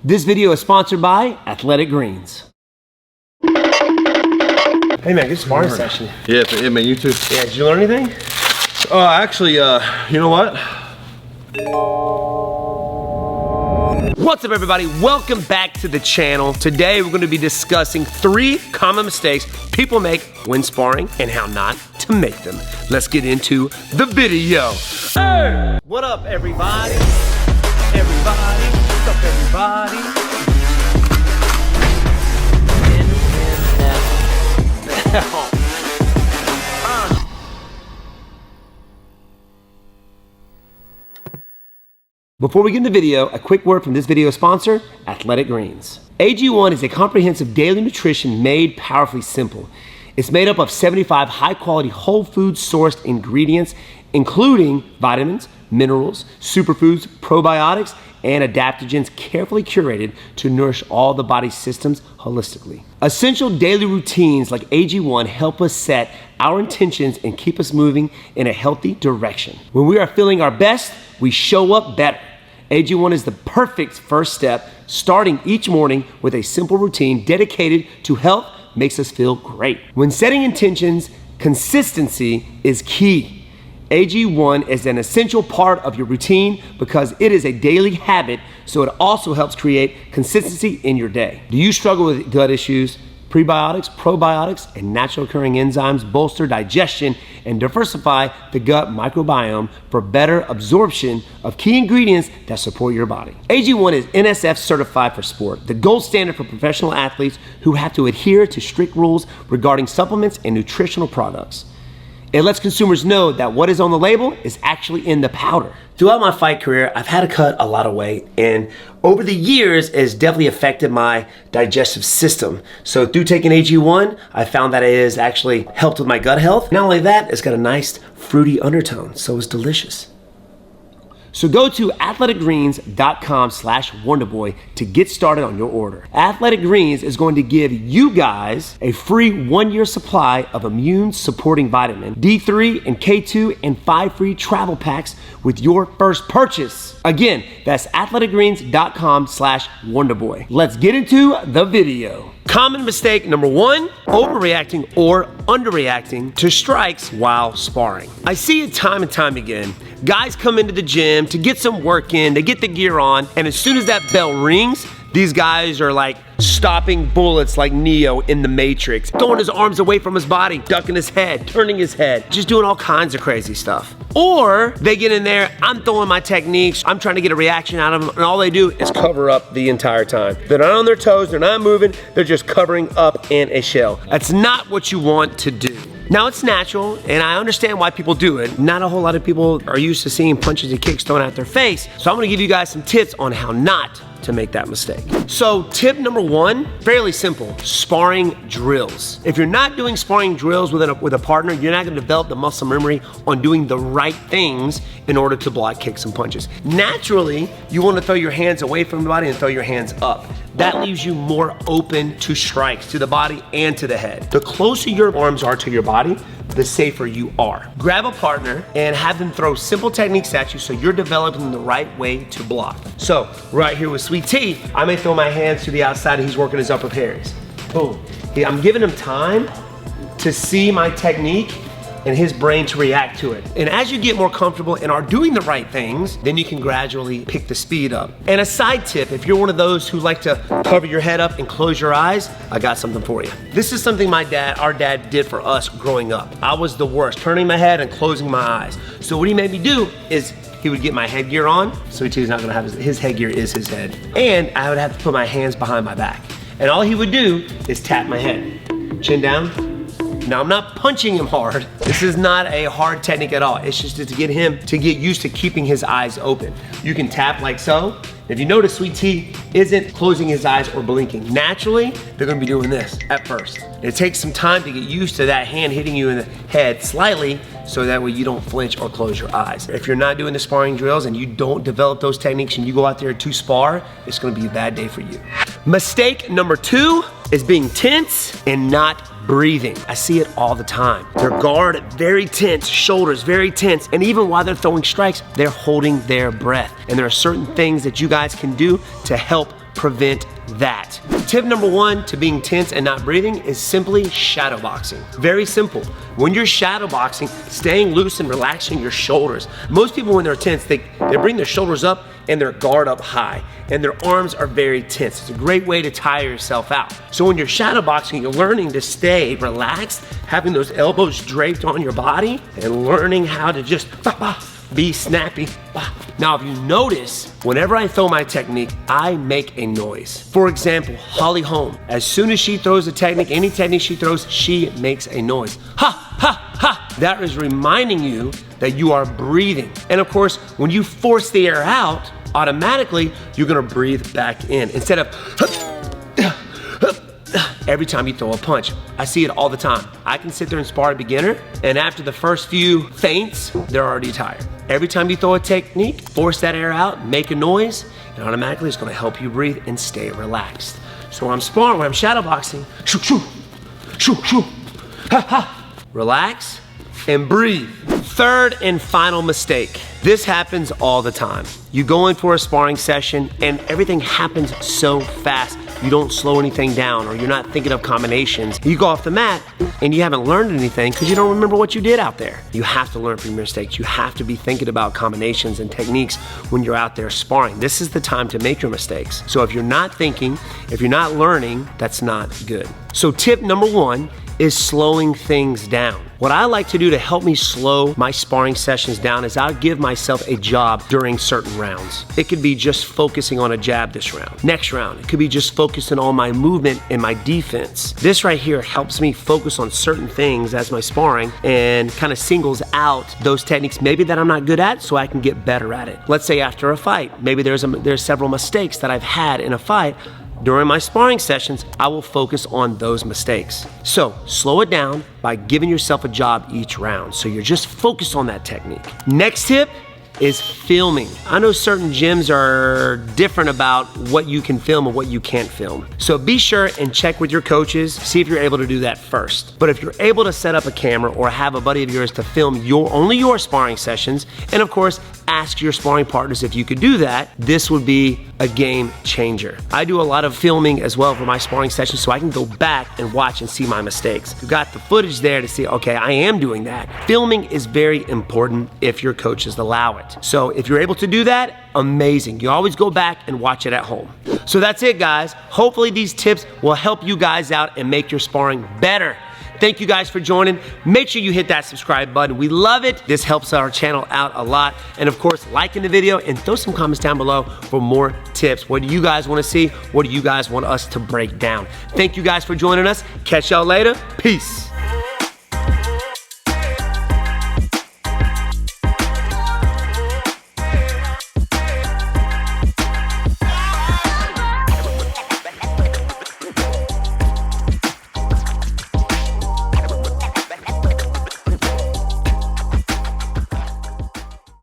This video is sponsored by Athletic Greens. Hey man, good sparring session. Yeah, man, you too. Yeah, did you learn anything? Actually, you know what? What's up everybody? Welcome back to the channel. Today we're going to be discussing 3 common mistakes people make when sparring and how not to make them. Let's get into the video. Hey! What up everybody? What's up everybody? Before we get into the video, a quick word from this video sponsor, Athletic Greens. AG1 is a comprehensive daily nutrition made powerfully simple. It's made up of 75 high-quality whole food sourced ingredients, including vitamins, minerals, superfoods, probiotics, and adaptogens carefully curated to nourish all the body's systems holistically. Essential daily routines like AG1 help us set our intentions and keep us moving in a healthy direction. When we are feeling our best, we show up better. AG1 is the perfect first step, starting each morning with a simple routine dedicated to health makes us feel great. When setting intentions, consistency is key. AG1 is an essential part of your routine because it is a daily habit, so it also helps create consistency in your day. Do you struggle with gut issues? Prebiotics, probiotics, and natural occurring enzymes bolster digestion and diversify the gut microbiome for better absorption of key ingredients that support your body. AG1 is NSF certified for sport, the gold standard for professional athletes who have to adhere to strict rules regarding supplements and nutritional products. It lets consumers know that what is on the label is actually in the powder. Throughout my fight career, I've had to cut a lot of weight, and over the years, it's definitely affected my digestive system. So through taking AG1, I found that it has actually helped with my gut health. Not only that, it's got a nice fruity undertone, so it's delicious. So go to athleticgreens.com/Wonderboy to get started on your order. Athletic Greens is going to give you guys a free 1-year supply of immune supporting vitamin D3 and K2 and 5 free travel packs with your first purchase. Again, that's athleticgreens.com/Wonderboy. Let's get into the video. Common mistake number 1, overreacting or underreacting to strikes while sparring. I see it time and time again. Guys come into the gym to get some work in, they get the gear on, and as soon as that bell rings, these guys are like stopping bullets like Neo in the Matrix, throwing his arms away from his body, ducking his head, turning his head, just doing all kinds of crazy stuff. Or they get in there, I'm throwing my techniques, I'm trying to get a reaction out of them, and all they do is cover up the entire time. They're not on their toes, they're not moving, they're just covering up in a shell. That's not what you want to do. Now it's natural, and I understand why people do it. Not a whole lot of people are used to seeing punches and kicks thrown at their face, so I'm gonna give you guys some tips on how not to make that mistake. So tip number 1, fairly simple, sparring drills. If you're not doing sparring drills with a partner, you're not gonna develop the muscle memory on doing the right things in order to block kicks and punches. Naturally, you wanna throw your hands away from the body and throw your hands up. That leaves you more open to strikes, to the body and to the head. The closer your arms are to your body, the safer you are. Grab a partner and have them throw simple techniques at you so you're developing the right way to block. So, right here with Sweet T, I may throw my hands to the outside and he's working his upper parries. Boom. I'm giving him time to see my technique and his brain to react to it. And as you get more comfortable and are doing the right things, then you can gradually pick the speed up. And a side tip, if you're one of those who like to cover your head up and close your eyes, I got something for you. This is something our dad did for us growing up. I was the worst, turning my head and closing my eyes. So what he made me do is he would get my headgear on, so he's not gonna have his headgear is his head. And I would have to put my hands behind my back. And all he would do is tap my head. Chin down. Now I'm not punching him hard. This is not a hard technique at all. It's just to get him to get used to keeping his eyes open. You can tap like so. If you notice, Sweet T isn't closing his eyes or blinking. Naturally, they're gonna be doing this at first. It takes some time to get used to that hand hitting you in the head slightly, so that way you don't flinch or close your eyes. If you're not doing the sparring drills and you don't develop those techniques and you go out there to spar, it's gonna be a bad day for you. Mistake number 2 is being tense and not breathing. I see it all the time. Their guard very tense, shoulders very tense, and even while they're throwing strikes, they're holding their breath. And there are certain things that you guys can do to help prevent that. Tip number 1 to being tense and not breathing is simply shadow boxing. Very simple. When you're shadow boxing, staying loose and relaxing your shoulders. Most people when they're tense, they bring their shoulders up and their guard up high, and their arms are very tense. It's a great way to tire yourself out. So when you're shadow boxing, you're learning to stay relaxed, having those elbows draped on your body, and learning how to just be snappy. Now, if you notice, whenever I throw my technique, I make a noise. For example, Holly Holm, as soon as she throws a technique, any technique she throws, she makes a noise. Ha, ha, ha. That is reminding you that you are breathing. And of course, when you force the air out, automatically, you're gonna breathe back in instead of every time you throw a punch. I see it all the time. I can sit there and spar a beginner, and after the first few feints, they're already tired. Every time you throw a technique, force that air out, make a noise, and automatically it's gonna help you breathe and stay relaxed. So when I'm sparring, when I'm shadow boxing, shoo, shoo, shoo, shoo, ha, ha. Relax and breathe. Third and final mistake. This happens all the time. You go in for a sparring session and everything happens so fast. You don't slow anything down, or you're not thinking of combinations. You go off the mat and you haven't learned anything because you don't remember what you did out there. You have to learn from your mistakes. You have to be thinking about combinations and techniques when you're out there sparring. This is the time to make your mistakes. So if you're not thinking, if you're not learning, that's not good. So tip number 1 is slowing things down. What I like to do to help me slow my sparring sessions down is I'll give myself a job during certain rounds. It could be just focusing on a jab this round. Next round, it could be just focusing on my movement and my defense. This right here helps me focus on certain things as my sparring and kind of singles out those techniques maybe that I'm not good at so I can get better at it. Let's say after a fight, maybe there's several mistakes that I've had in a fight. During my sparring sessions, I will focus on those mistakes. So slow it down by giving yourself a job each round. So you're just focused on that technique. Next tip is filming. I know certain gyms are different about what you can film and what you can't film. So be sure and check with your coaches, see if you're able to do that first. But if you're able to set up a camera or have a buddy of yours to film only your sparring sessions, and of course, ask your sparring partners if you could do that, this would be a game changer. I do a lot of filming as well for my sparring sessions so I can go back and watch and see my mistakes. You've got the footage there to see, okay, I am doing that. Filming is very important if your coaches allow it. So if you're able to do that, amazing. You always go back and watch it at home. So that's it, guys. Hopefully these tips will help you guys out and make your sparring better. Thank you guys for joining. Make sure you hit that subscribe button. We love it. This helps our channel out a lot. And of course, liking the video and throw some comments down below for more tips. What do you guys want to see? What do you guys want us to break down? Thank you guys for joining us. Catch y'all later. Peace.